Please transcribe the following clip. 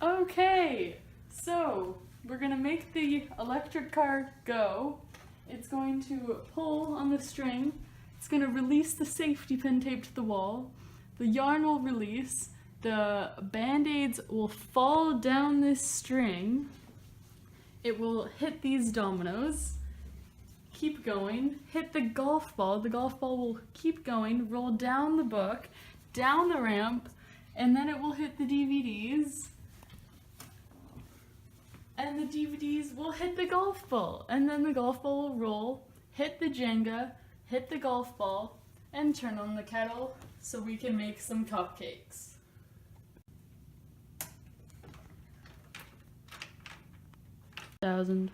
Okay, so we're gonna make the electric car go. It's going to pull on the string. It's gonna release the safety pin taped to the wall. The yarn will release. The band-aids will fall down this string. It will hit these dominoes. Keep going. Hit the golf ball. The golf ball will keep going. Roll down the book, down the ramp, and then it will hit the DVDs. And the DVDs will hit the golf ball. And then the golf ball will roll, hit the Jenga, hit the golf ball, and turn on the kettle so we can make some cupcakes. Thousand.